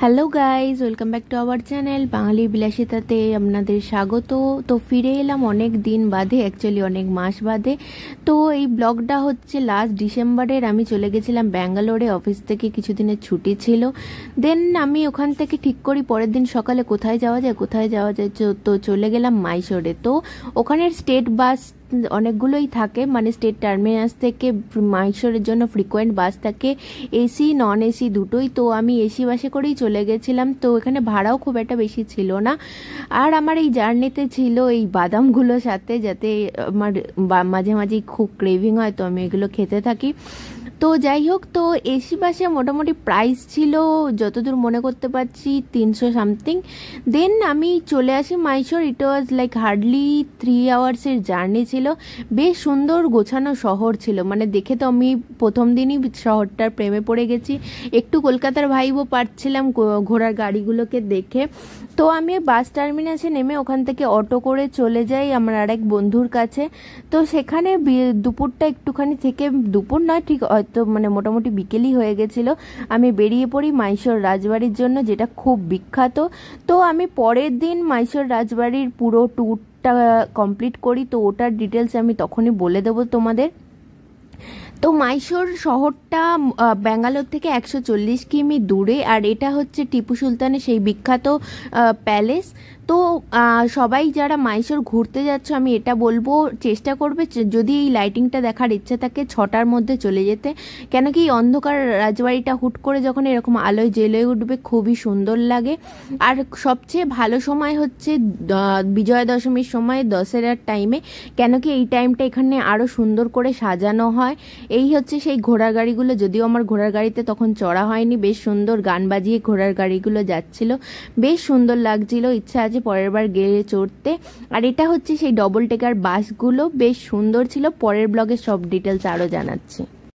Hello guys, welcome back to our channel Bangali বিলাসিতাতে আপনাদের স্বাগত। তো ফিরে এলাম অনেক দিন বাদে, অ্যাকচুয়ালি অনেক মাস বাদে। তো এই ব্লগটা হচ্ছে লাস্ট ডিসেম্বরের। আমি চলে গেছিলাম ব্যাঙ্গালোরে, অফিস থেকে কিছুদিনের ছুটি ছিল। দেন আমি ওখান থেকে ঠিক করি পরের দিন সকালে কোথায় যাওয়া যায়। তো চলে গেলাম মাইসোরে। তো ওখানের স্টেট বাস অনেকগুলোই থাকে, মানে স্টেট টার্মিনাস থেকে মাইসোরের জন্য ফ্রিকোয়েন্ট বাস থাকে, এসি নন এসি দুটোই। তো আমি এসি বাসে করেই চলে গেছিলাম। তো এখানে ভাড়াও খুব একটা বেশি ছিল না। আর আমার এই জার্নিতে ছিল এই বাদামগুলোর সাথে, যাতে আমার মাঝে মাঝেই খুব ক্রেভিং হয়, তো আমি এগুলো খেতে থাকি। তো যাই হোক, তো এসি বাসে মোটামুটি প্রাইস ছিল যতদূর মনে করতে পারছি 300 সামথিং। দেন আমি চলে আসি মাইসোর। ইট ওয়াজ লাইক হার্ডলি 3 আওয়ার্সের জার্নি ছিল। বেশ সুন্দর গোছানো শহর ছিল, মানে দেখে তো আমি প্রথম দিনই শহরটার প্রেমে পড়ে গেছি। একটু কলকাতার ভাইবও পাচ্ছিলাম ঘোড়ার গাড়িগুলোকে দেখে। তো আমি বাস টার্মিনাসে নেমে ওখান থেকে অটো করে চলে যাই আমার আরেক বন্ধুর কাছে। তো সেখানে দুপুরটা একটুখানি থেকে, দুপুর নয় ঠিক হয়তো মানে মোটামুটি বিকেলই হয়ে গেছিলো, আমি বেরিয়ে পড়ি মাইসোর রাজবাড়ির জন্য, যেটা খুব বিখ্যাত। তো আমি পরের দিন মাইসোর রাজবাড়ির পুরো ট্যুরটা কমপ্লিট করি। তো ওটার ডিটেলস আমি তখনই বলে দেবো তোমাদের। তো মাইসোর শহরটা ব্যাঙ্গালোর থেকে 140 কিমি দূরে, আর এটা হচ্ছে টিপু সুলতানের সেই বিখ্যাত প্যালেস। তো সবাই যারা মাইসোর ঘুরতে যাচ্ছ, আমি এটা বলবো চেষ্টা করবে যদি এই লাইটিংটা দেখার ইচ্ছা থাকে 6টার মধ্যে চলে যেতে। কেন কি এই অন্ধকার রাজবাড়িটা হুট করে যখন এরকম আলোয় জ্বলে উঠবে খুবই সুন্দর লাগে। আর সবচেয়ে ভালো সময় হচ্ছে বিজয়া দশমীর সময়, দশেরার টাইমে। কেন কি এই টাইমটা এখানে আরও সুন্দর করে সাজানো হয়। এই হচ্ছে সেই ঘোড়ার গাড়িগুলো, যদিও আমার ঘোড়ার গাড়িতে তখন চড়া হয়নি। বেশ সুন্দর গান বাজিয়ে ঘোড়ার গাড়িগুলো যাচ্ছিল, বেশ সুন্দর লাগছিল। ইচ্ছা আছে পরের বার গিয়ে চড়তে। আর এটা হচ্ছে সেই ডবল টেকার বাসগুলো, বেশ সুন্দর ছিল। পরের ব্লগে সব ডিটেলস আরও জানাচ্ছি।